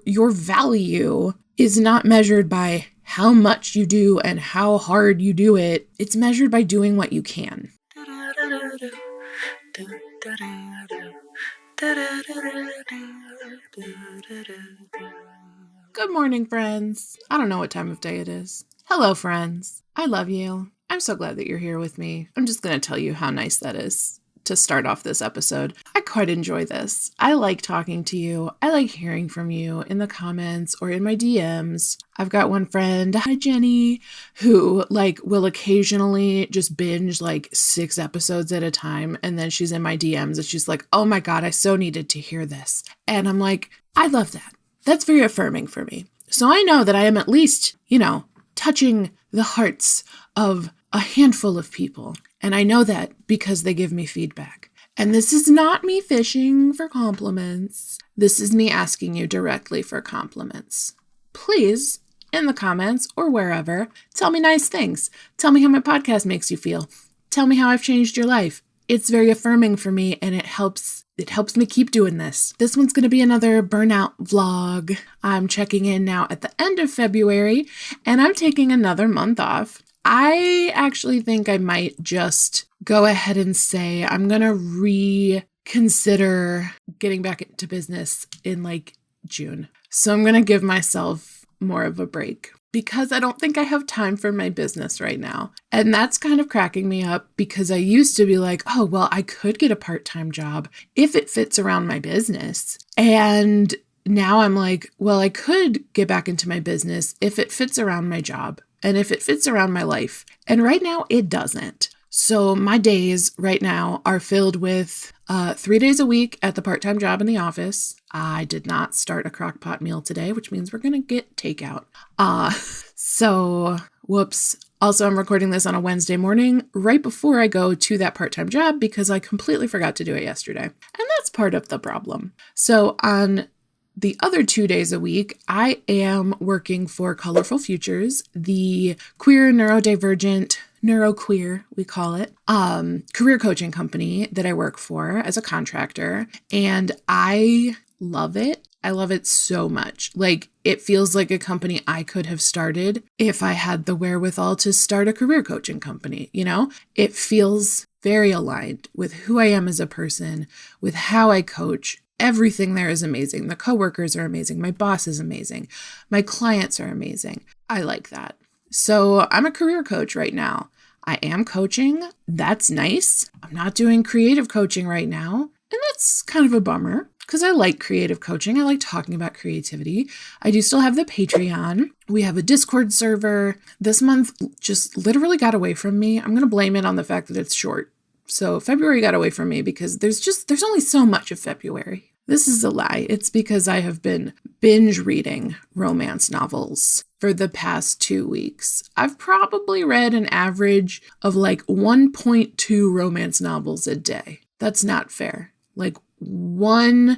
your value is not measured by how much you do and how hard you do it. It's measured by doing what you can. Good morning, friends. I don't know what time of day it is. Hello, friends. I love you. I'm so glad that you're here with me. I'm just going to tell you how nice that is to start off this episode. I quite enjoy this. I like talking to you. I like hearing from you in the comments or in my DMs. I've got one friend, hi Jenny, who will occasionally just binge 6 episodes at a time. And then she's in my DMs and she's like, oh my God, I so needed to hear this. And I'm like, I love that. That's very affirming for me. So I know that I am at least, touching the hearts of a handful of people. And I know that because they give me feedback. And this is not me fishing for compliments. This is me asking you directly for compliments. Please, in the comments or wherever, tell me nice things. Tell me how my podcast makes you feel. Tell me how I've changed your life. It's very affirming for me and it helps me keep doing this. This one's going to be another burnout vlog. I'm checking in now at the end of February and I'm taking another month off. I actually think I might just go ahead and say I'm going to reconsider getting back into business in June. So I'm going to give myself more of a break because I don't think I have time for my business right now. And that's kind of cracking me up because I used to be like, oh, well, I could get a part-time job if it fits around my business. And now I'm like, well, I could get back into my business if it fits around my job. And if it fits around my life. And right now it doesn't. So my days right now are filled with 3 days a week at the part-time job in the office. I did not start a crock pot meal today, which means we're going to get takeout. Whoops. Also, I'm recording this on a Wednesday morning right before I go to that part-time job because I completely forgot to do it yesterday. And that's part of the problem. So on the other 2 days a week, I am working for Colorful Futures, the queer, neurodivergent, neuroqueer, we call it, career coaching company that I work for as a contractor. And I love it. I love it so much. It feels like a company I could have started if I had the wherewithal to start a career coaching company. It feels very aligned with who I am as a person, with how I coach. Everything there is amazing. The coworkers are amazing. My boss is amazing. My clients are amazing. I like that. So I'm a career coach right now. I am coaching. That's nice. I'm not doing creative coaching right now. And that's kind of a bummer because I like creative coaching. I like talking about creativity. I do still have the Patreon. We have a Discord server. This month just literally got away from me. I'm going to blame it on the fact that it's short. So February got away from me because there's only so much of February. This is a lie. It's because I have been binge reading romance novels for the past 2 weeks. I've probably read an average of 1.2 romance novels a day. That's not fair. 1.1.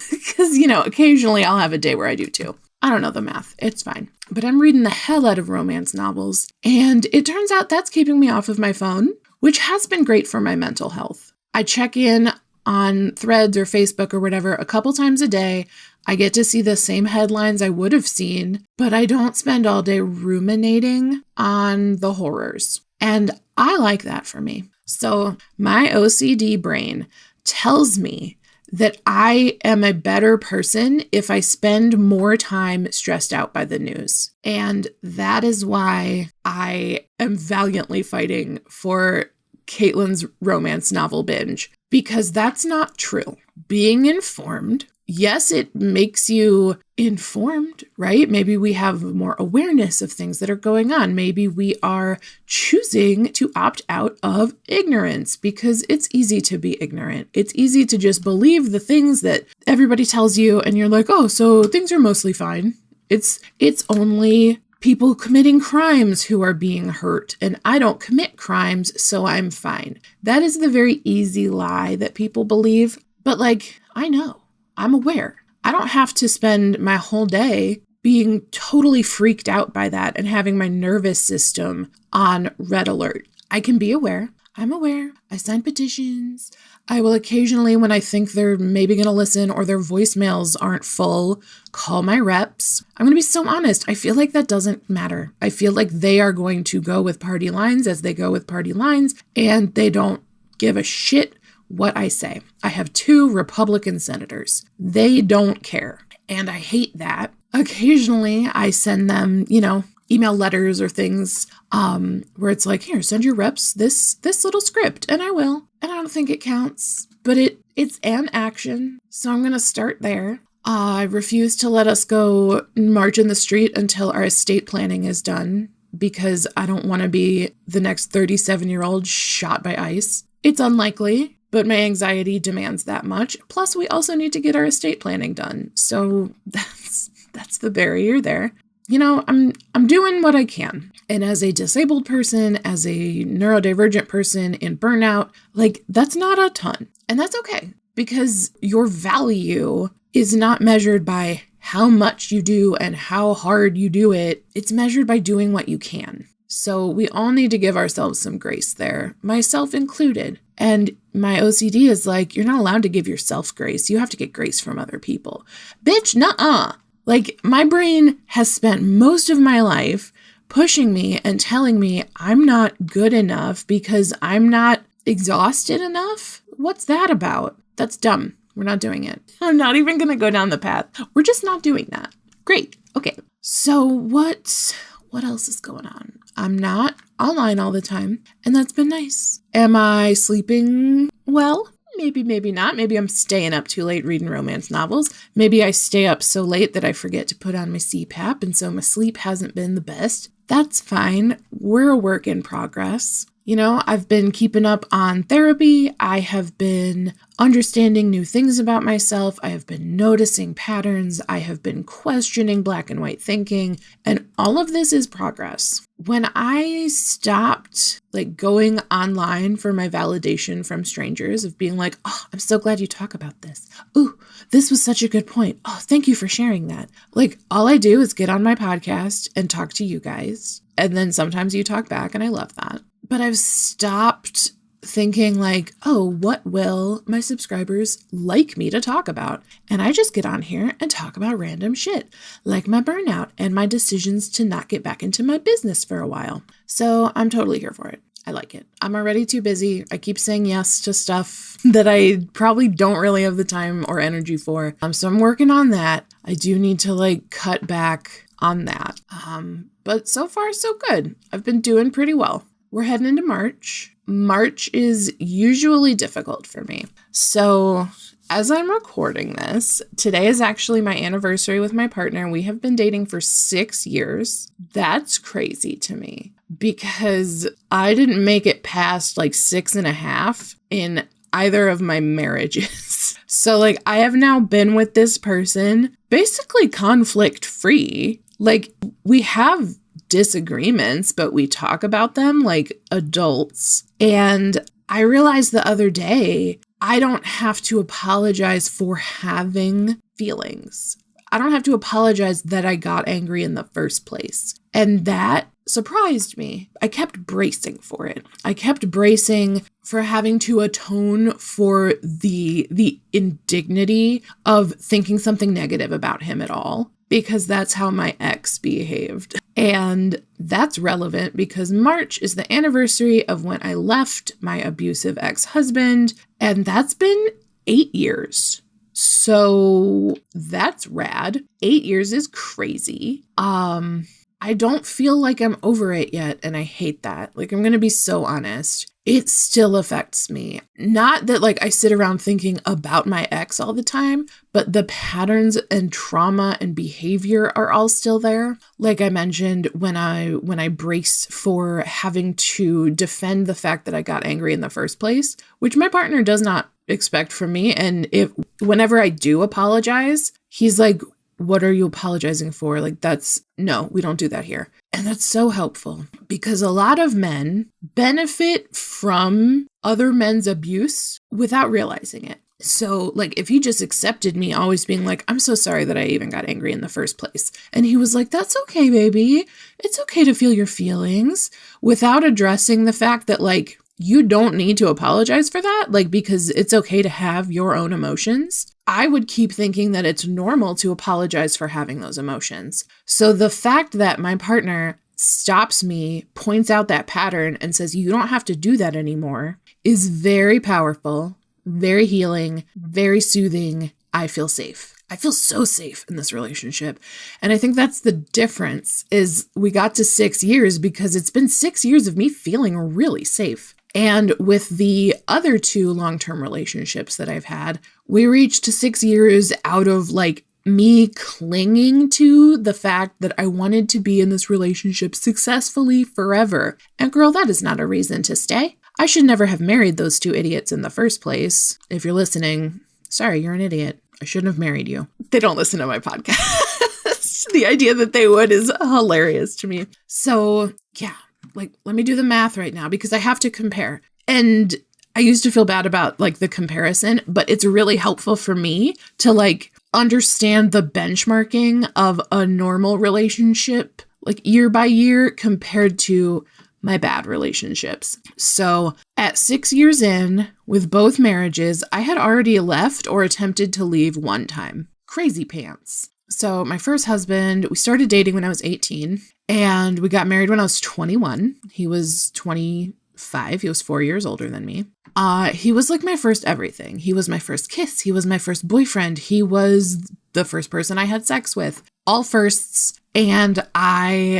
Because, occasionally I'll have a day where I do 2. I don't know the math. It's fine. But I'm reading the hell out of romance novels. And it turns out that's keeping me off of my phone, which has been great for my mental health. I check in on Threads or Facebook or whatever a couple times a day. I get to see the same headlines I would have seen, but I don't spend all day ruminating on the horrors. And I like that for me. So my OCD brain tells me that I am a better person if I spend more time stressed out by the news. And that is why I am valiantly fighting for Caitlin's romance novel binge, because that's not true. Being informed, yes, it makes you informed, right? Maybe we have more awareness of things that are going on. Maybe we are choosing to opt out of ignorance because it's easy to be ignorant. It's easy to just believe the things that everybody tells you and you're like, oh, so things are mostly fine. It's only people committing crimes who are being hurt, and I don't commit crimes, so I'm fine. That is the very easy lie that people believe. But I know, I'm aware. I don't have to spend my whole day being totally freaked out by that and having my nervous system on red alert. I can be aware. I'm aware. I sign petitions. I will occasionally, when I think they're maybe going to listen or their voicemails aren't full, call my reps. I'm going to be so honest. I feel like that doesn't matter. I feel like they are going to go with party lines as they go with party lines, and they don't give a shit what I say. I have 2 Republican senators. They don't care. And I hate that. Occasionally, I send them, email letters or things where it's like, here, send your reps this little script, and I will. And I don't think it counts, but it's an action. So I'm going to start there. I refuse to let us go march in the street until our estate planning is done because I don't want to be the next 37-year-old shot by ICE. It's unlikely, but my anxiety demands that much. Plus, we also need to get our estate planning done. So that's the barrier there. I'm doing what I can. And as a disabled person, as a neurodivergent person in burnout, that's not a ton. And that's okay, because your value is not measured by how much you do and how hard you do it. It's measured by doing what you can. So we all need to give ourselves some grace there, myself included. And my OCD is like, you're not allowed to give yourself grace. You have to get grace from other people. Bitch, nuh-uh. My brain has spent most of my life pushing me and telling me I'm not good enough because I'm not exhausted enough. What's that about? That's dumb. We're not doing it. I'm not even going to go down the path. We're just not doing that. Great. Okay. So what else is going on? I'm not online all the time, and that's been nice. Am I sleeping well? Maybe not. Maybe I'm staying up too late reading romance novels. Maybe I stay up so late that I forget to put on my CPAP, and so my sleep hasn't been the best. That's fine. We're a work in progress. I've been keeping up on therapy. I have been understanding new things about myself. I have been noticing patterns. I have been questioning black and white thinking. And all of this is progress. When I stopped going online for my validation from strangers of being like, oh, I'm so glad you talk about this. Ooh, this was such a good point. Oh, thank you for sharing that. All I do is get on my podcast and talk to you guys. And then sometimes you talk back, and I love that. But I've stopped thinking oh, what will my subscribers like me to talk about? And I just get on here and talk about random shit, like my burnout and my decisions to not get back into my business for a while. So I'm totally here for it. I like it. I'm already too busy. I keep saying yes to stuff that I probably don't really have the time or energy for. So I'm working on that. I do need to cut back on that. But so far, so good. I've been doing pretty well. We're heading into March. March is usually difficult for me. So as I'm recording this, today is actually my anniversary with my partner. We have been dating for 6 years. That's crazy to me because I didn't make it past 6.5 in either of my marriages. So I have now been with this person basically conflict free. We have disagreements, but we talk about them like adults. And I realized the other day, I don't have to apologize for having feelings. I don't have to apologize that I got angry in the first place. And that surprised me. I kept bracing for it. I kept bracing for having to atone for the indignity of thinking something negative about him at all, because that's how my ex behaved. And that's relevant because March is the anniversary of when I left my abusive ex-husband, and that's been 8 years. So that's rad. 8 years is crazy. I don't feel like I'm over it yet, and I hate that. I'm going to be so honest. It still affects me. Not that I sit around thinking about my ex all the time, but the patterns and trauma and behavior are all still there. Like I mentioned, when I brace for having to defend the fact that I got angry in the first place, which my partner does not expect from me. And whenever I do apologize, he's like, what are you apologizing for? No, we don't do that here. And that's so helpful because a lot of men benefit from other men's abuse without realizing it. So if he just accepted me always being like, I'm so sorry that I even got angry in the first place. And he was like, that's okay, baby. It's okay to feel your feelings, without addressing the fact that you don't need to apologize for that, like, because it's okay to have your own emotions. I would keep thinking that it's normal to apologize for having those emotions. So the fact that my partner stops me, points out that pattern, and says, you don't have to do that anymore, is very powerful, very healing, very soothing. I feel safe. I feel so safe in this relationship. And I think that's the difference, is we got to 6 years because it's been 6 years of me feeling really safe. And with the other 2 long-term relationships that I've had, we reached 6 years out of like me clinging to the fact that I wanted to be in this relationship successfully forever. And girl, that is not a reason to stay. I should never have married those 2 idiots in the first place. If you're listening, sorry, you're an idiot. I shouldn't have married you. They don't listen to my podcast. The idea that they would is hilarious to me. So yeah, like, let me do the math right now because I have to compare. And I used to feel bad about like the comparison, but it's really helpful for me to like understand the benchmarking of a normal relationship, like year by year compared to my bad relationships. So at 6 years in, with both marriages, I had already left or attempted to leave one time. Crazy pants. So my first husband, we started dating when I was 18 and we got married when I was 21. He was 25. He was 4 years older than me. He was like my first everything. He was my first kiss. He was my first boyfriend. He was the first person I had sex with. All firsts. And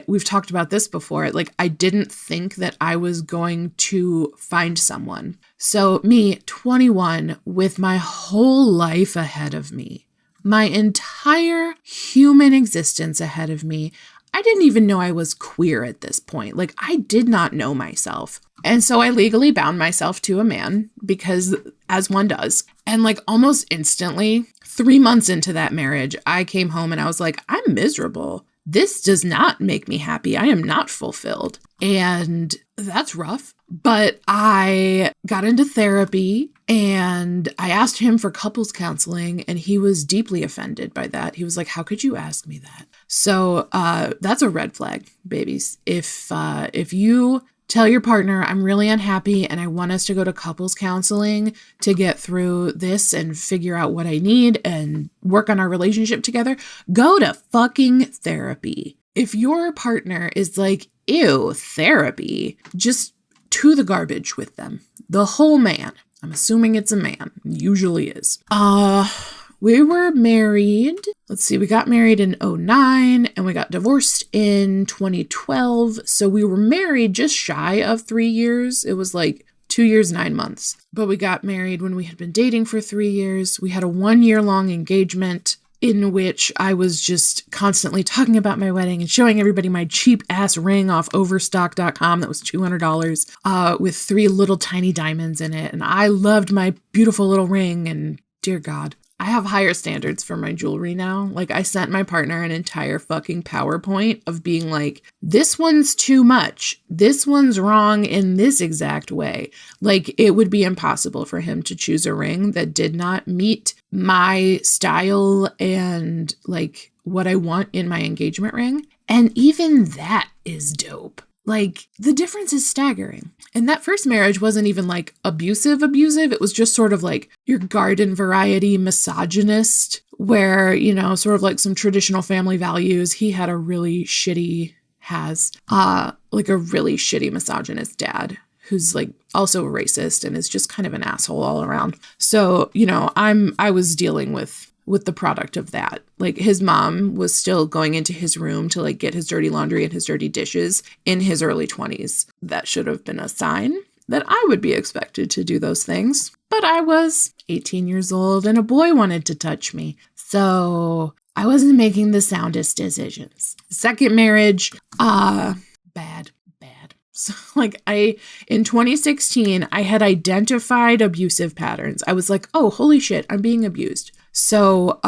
we've talked about this before, like I didn't think that I was going to find someone. So me, 21, with my whole life ahead of me, my entire human existence ahead of me, I didn't even know I was queer at this point. Like I did not know myself. And so I legally bound myself to a man because as one does. And like almost instantly, 3 months into that marriage, I came home and I was like, I'm miserable. This does not make me happy. I am not fulfilled. And that's rough. But I got into therapy and I asked him for couples counseling and he was deeply offended by that. He was like, how could you ask me that? So that's a red flag, babies. If you tell your partner, I'm really unhappy and I want us to go to couples counseling to get through this and figure out what I need and work on our relationship together, go to fucking therapy. If your partner is like, ew, therapy, just to the garbage with them. The whole man. I'm assuming it's a man. Usually is. We were married. Let's see. We got married in 2009 and we got divorced in 2012. So we were married just shy of 3 years. It was like 2 years, 9 months. But we got married when we had been dating for 3 years. We had a 1 year long engagement in which I was just constantly talking about my wedding and showing everybody my cheap ass ring off overstock.com that was $200 with 3 little tiny diamonds in it. And I loved my beautiful little ring. And dear God, I have higher standards for my jewelry now. Like I sent my partner an entire fucking PowerPoint of being like, this one's too much. This one's wrong in this exact way. Like it would be impossible for him to choose a ring that did not meet my style and like what I want in my engagement ring. And even that is dope. Like the difference is staggering. And that first marriage wasn't even like abusive. It was just sort of like your garden variety misogynist where, you know, sort of like some traditional family values. He had a really shitty, like a really shitty misogynist dad who's like also a racist and is just kind of an asshole all around. So, you know, I was dealing with the product of that. Like his mom was still going into his room to like get his dirty laundry and his dirty dishes in his early 20s. That should have been a sign that I would be expected to do those things. But I was 18 years old and a boy wanted to touch me. So I wasn't making the soundest decisions. Second marriage, bad. So like in 2016, I had identified abusive patterns. I was like, oh, holy shit, I'm being abused. So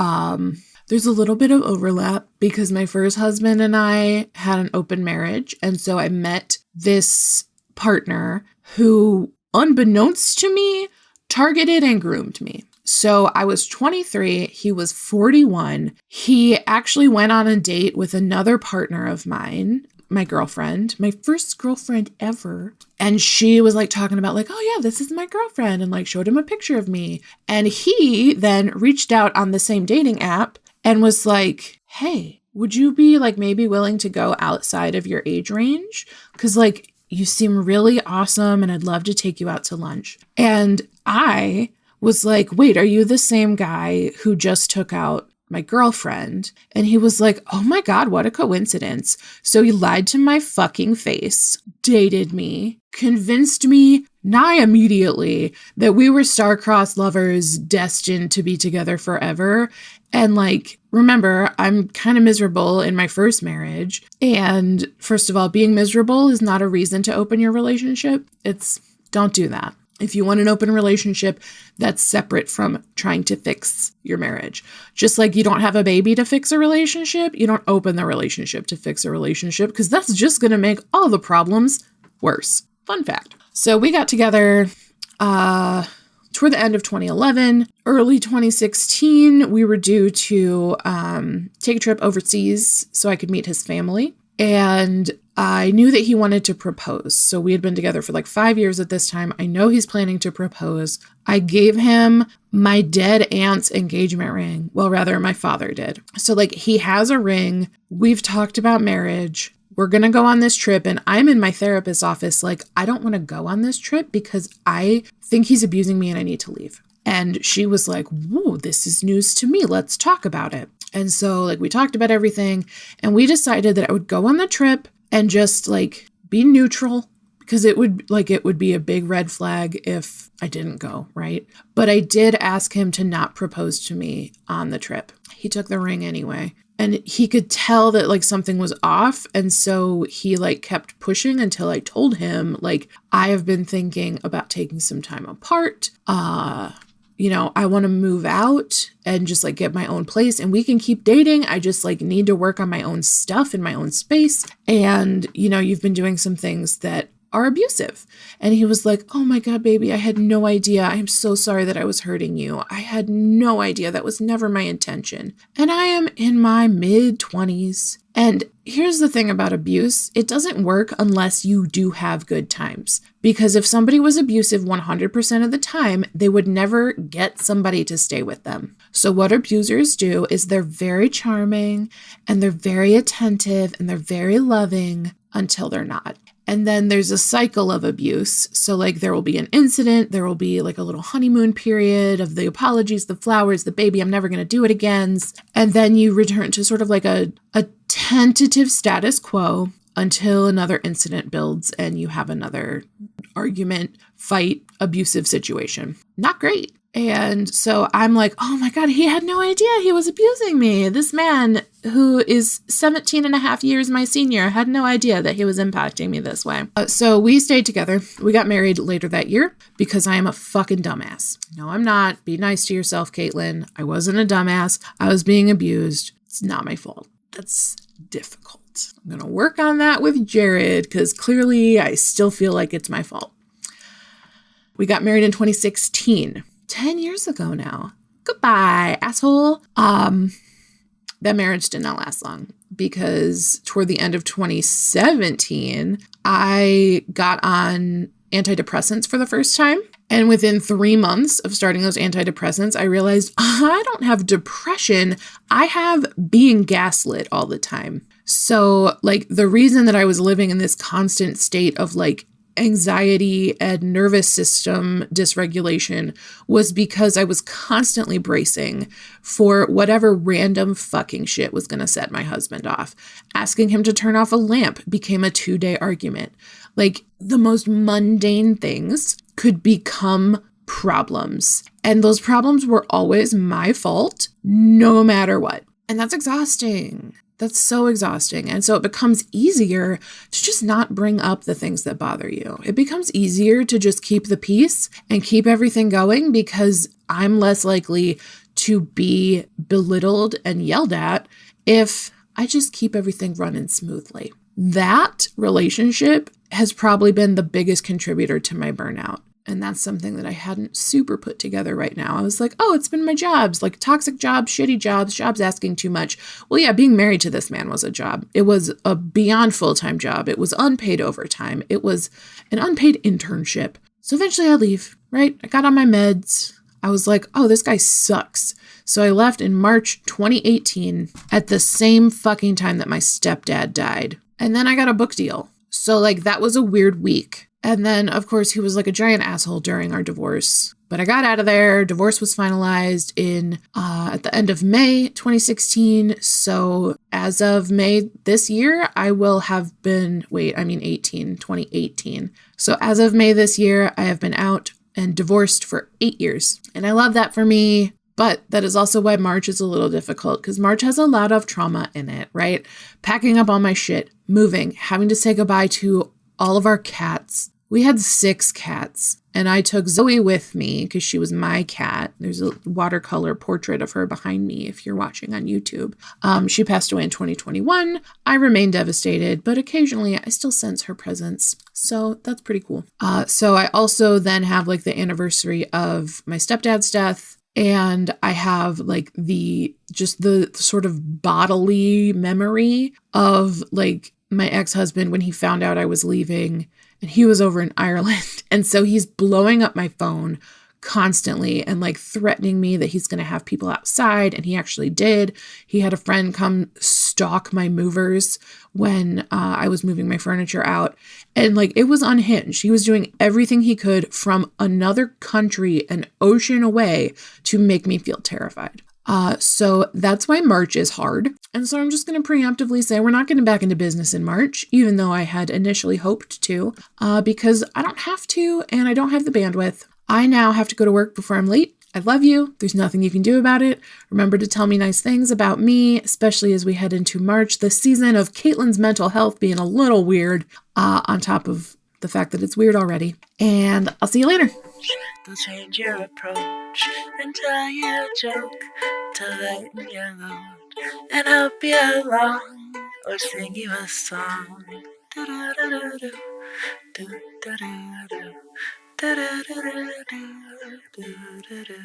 there's a little bit of overlap because my first husband and I had an open marriage. And so I met this partner who, unbeknownst to me, targeted and groomed me. So I was 23, he was 41. He actually went on a date with another partner of mine, my girlfriend, my first girlfriend ever. And she was like talking about like, oh yeah, this is my girlfriend, and like showed him a picture of me. And he then reached out on the same dating app and was like, hey, would you be like maybe willing to go outside of your age range? Because like you seem really awesome and I'd love to take you out to lunch. And I was like, wait, are you the same guy who just took out my girlfriend? And he was like, oh my God, what a coincidence. So he lied to my fucking face, dated me, convinced me nigh immediately that we were star-crossed lovers destined to be together forever. And like, remember, I'm kind of miserable in my first marriage. And first of all, being miserable is not a reason to open your relationship. Don't do that. If you want an open relationship, that's separate from trying to fix your marriage. Just like you don't have a baby to fix a relationship, you don't open the relationship to fix a relationship, because that's just going to make all the problems worse. Fun fact. So we got together toward the end of 2011, early 2016, we were due to take a trip overseas so I could meet his family. And I knew that he wanted to propose. So we had been together for like 5 years at this time. I know he's planning to propose. I gave him my dead aunt's engagement ring. Well, rather, my father did. So like he has a ring. We've talked about marriage. We're going to go on this trip. And I'm in my therapist's office. Like, I don't want to go on this trip because I think he's abusing me and I need to leave. And she was like, whoa, this is news to me. Let's talk about it. And so like we talked about everything and we decided that I would go on the trip and just like be neutral, because it would be a big red flag if I didn't go, right? But I did ask him to not propose to me on the trip. He took the ring anyway. And he could tell that like something was off. And so he like kept pushing until I told him like, I have been thinking about taking some time apart. I want to move out and just like get my own place, and we can keep dating. I just like need to work on my own stuff in my own space. And, you've been doing some things that are abusive. And he was like, oh my God, baby, I had no idea. I am so sorry that I was hurting you. I had no idea. That was never my intention. And I am in my mid-20s. And here's the thing about abuse. It doesn't work unless you do have good times. Because if somebody was abusive 100% of the time, they would never get somebody to stay with them. So what abusers do is they're very charming and they're very attentive and they're very loving until they're not. And then there's a cycle of abuse. So like there will be an incident, there will be like a little honeymoon period of the apologies, the flowers, the baby, I'm never going to do it again. And then you return to sort of like a tentative status quo until another incident builds and you have another argument, fight, abusive situation. Not great. And so I'm like, oh my God, he had no idea he was abusing me. This man who is 17 and a half years my senior had no idea that he was impacting me this way. So we stayed together. We got married later that year because I am a fucking dumbass. No, I'm not. Be nice to yourself, Caitlin. I wasn't a dumbass. I was being abused. It's not my fault. That's difficult. I'm going to work on that with Jared because clearly I still feel like it's my fault. We got married in 2016. 10 years ago now. Goodbye, asshole. That marriage did not last long because toward the end of 2017, I got on antidepressants for the first time. And within 3 months of starting those antidepressants, I realized I don't have depression. I have being gaslit all the time. So like the reason that I was living in this constant state of like anxiety and nervous system dysregulation was because I was constantly bracing for whatever random fucking shit was going to set my husband off. Asking him to turn off a lamp became a 2-day argument. Like the most mundane things could become problems. And those problems were always my fault, no matter what. And that's exhausting. That's so exhausting. And so it becomes easier to just not bring up the things that bother you. It becomes easier to just keep the peace and keep everything going because I'm less likely to be belittled and yelled at if I just keep everything running smoothly. That relationship has probably been the biggest contributor to my burnout. And that's something that I hadn't super put together right now. I was like, oh, it's been my jobs, like toxic jobs, shitty jobs, jobs asking too much. Well, yeah, being married to this man was a job. It was a beyond full-time job. It was unpaid overtime. It was an unpaid internship. So eventually I leave, right? I got on my meds. I was like, oh, this guy sucks. So I left in March 2018 at the same fucking time that my stepdad died. And then I got a book deal. So like that was a weird week. And then, of course, he was like a giant asshole during our divorce. But I got out of there. Divorce was finalized at the end of May 2016. So as of May this year, I will have been, 2018. So as of May this year, I have been out and divorced for 8 years. And I love that for me. But that is also why March is a little difficult, because March has a lot of trauma in it, right? Packing up all my shit, moving, having to say goodbye to all of our cats. We had 6 cats, and I took Zoe with me because she was my cat. There's a watercolor portrait of her behind me if you're watching on YouTube. She passed away in 2021. I remain devastated, but occasionally I still sense her presence. So that's pretty cool. So I also then have like the anniversary of my stepdad's death. And I have like the sort of bodily memory of like my ex-husband when he found out I was leaving, and he was over in Ireland. And so he's blowing up my phone constantly and like threatening me that he's going to have people outside. And he actually did. He had a friend come stalk my movers when I was moving my furniture out. And like it was unhinged. He was doing everything he could from another country, an ocean away, to make me feel terrified. So that's why March is hard. And so I'm just going to preemptively say we're not getting back into business in March, even though I had initially hoped to, because I don't have to and I don't have the bandwidth. I now have to go to work before I'm late. I love you. There's nothing you can do about it. Remember to tell me nice things about me, especially as we head into March, the season of Caitlin's mental health being a little weird, on top of the fact that it's weird already. And I'll see you later. Don't change your approach and tell you a joke to lighten your load and help you along or sing you a song. Do-do-do-do-do. Do-do-do-do. Do-do-do-do-do. Do-do-do-do.